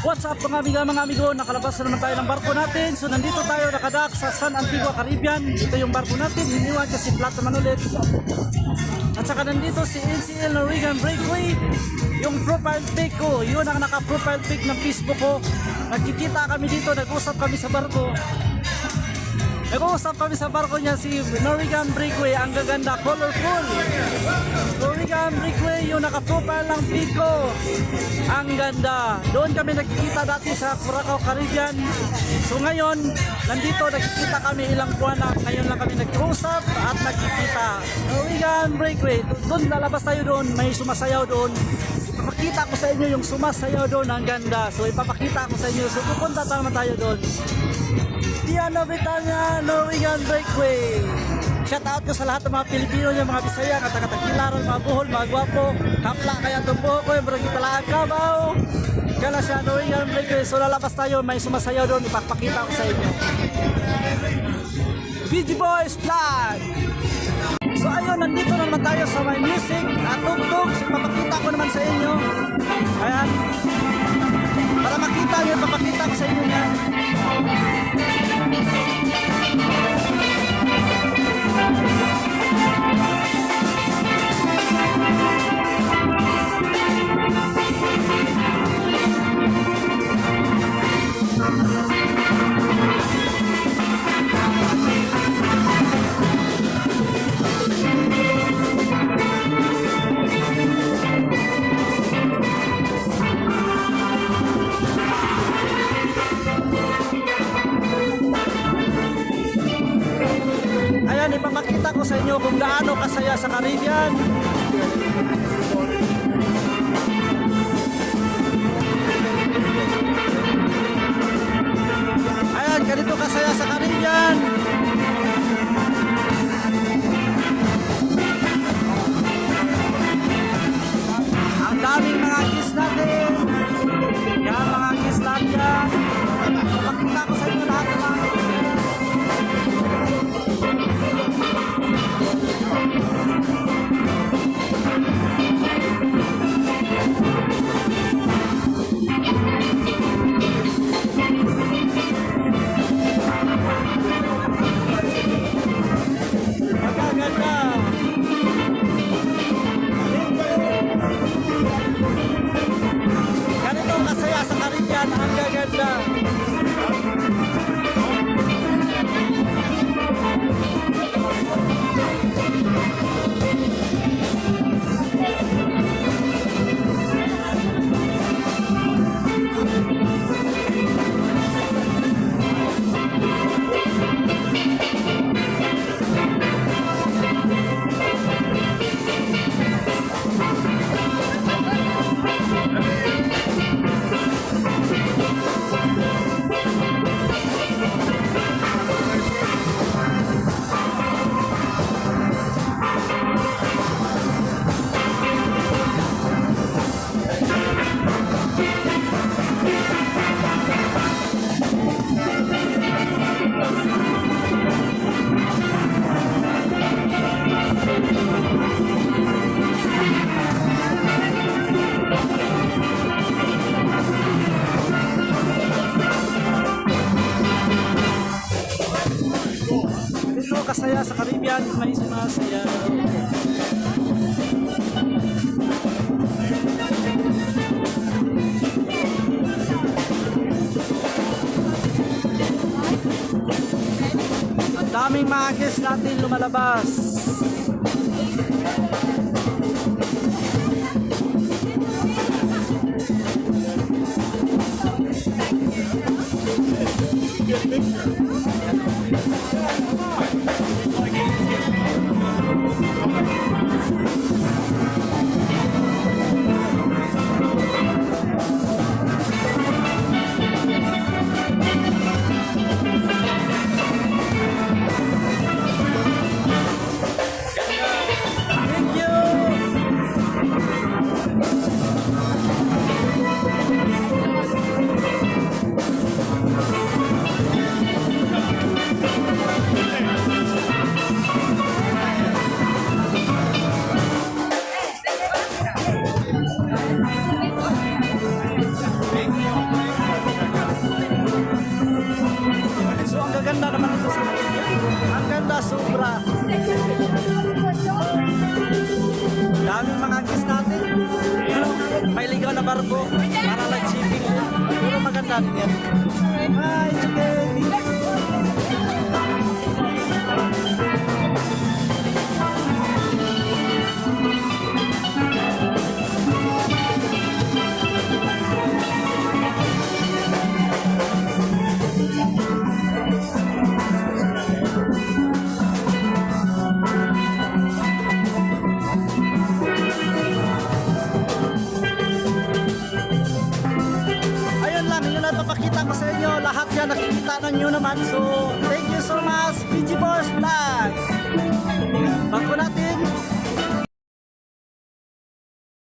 What's up mga amigo, nakalabas na naman tayo ng barko natin. So nandito tayo nakadak sa San Antigua, Caribbean. Ito yung barko natin, hiniwan kasi flat naman ulit. At saka nandito si NCL Norwegian Breakaway. Yung profile pic ko, yun ang naka-profile pic ng Facebook ko. Nagkikita kami dito, nag-usap kami sa barko. Nag-uusap kami sa barko niya, si Norwegian Breakaway, ang gaganda, colorful. Norwegian Breakaway, yung naka-profile ng Pico, ang ganda. Doon kami nagkikita dati sa Curacao, Caribbean. So ngayon, nandito nagkikita kami ilang buwan na. Ngayon lang kami nag-usap at nagkikita. Norwegian Breakaway, doon lalabas tayo doon, may sumasayaw doon. Ipapakita ko sa inyo yung sumasayaw doon, ang ganda. So ipapakita ko sa inyo, so pupunta naman tayo doon. Diana Britania, Norwegian Breakaway. Shout out ko sa lahat ng mga Pilipino niya, mga Bisaya, taga-Tagbilaran, mga Bohol, mga Gwapo, kapla kaya itong buho ko, yung barangay Talaan, Cavao. Kala siya, Norwegian Breakaway. So lalabas tayo, may sumasayaw doon, ipapakita ko sa inyo. BG Boys Vlog. So ayun, nandito na naman tayo sa may music at tugtog. So ipapakita ko naman sa inyo. Ayan. Para makita nyo, ipapakita ko sa inyo yan. Ayan, ipapakita ko sa inyo kung gaano kasaya sa Caribbean. Ayan, ganito kasaya sa Caribbean. Ang daming mga kiss natin. Yan, mga kiss natin. Ipapakita ko sa inyo lahat ng mga ganito kasaya sa Caribbean, ang gaganda. Kasaya sa Caribbean, may sumasaya. Ang daming mga guests natin lumalabas. naliligaw na barko para light shipping. Pero maganda din yan. Hi, chicken! Ayun lang, yun ang papakita ko sa inyo. Lahat yan nakikita na nyo naman. So, thank you so much, PG Boss Vlog. Bago natin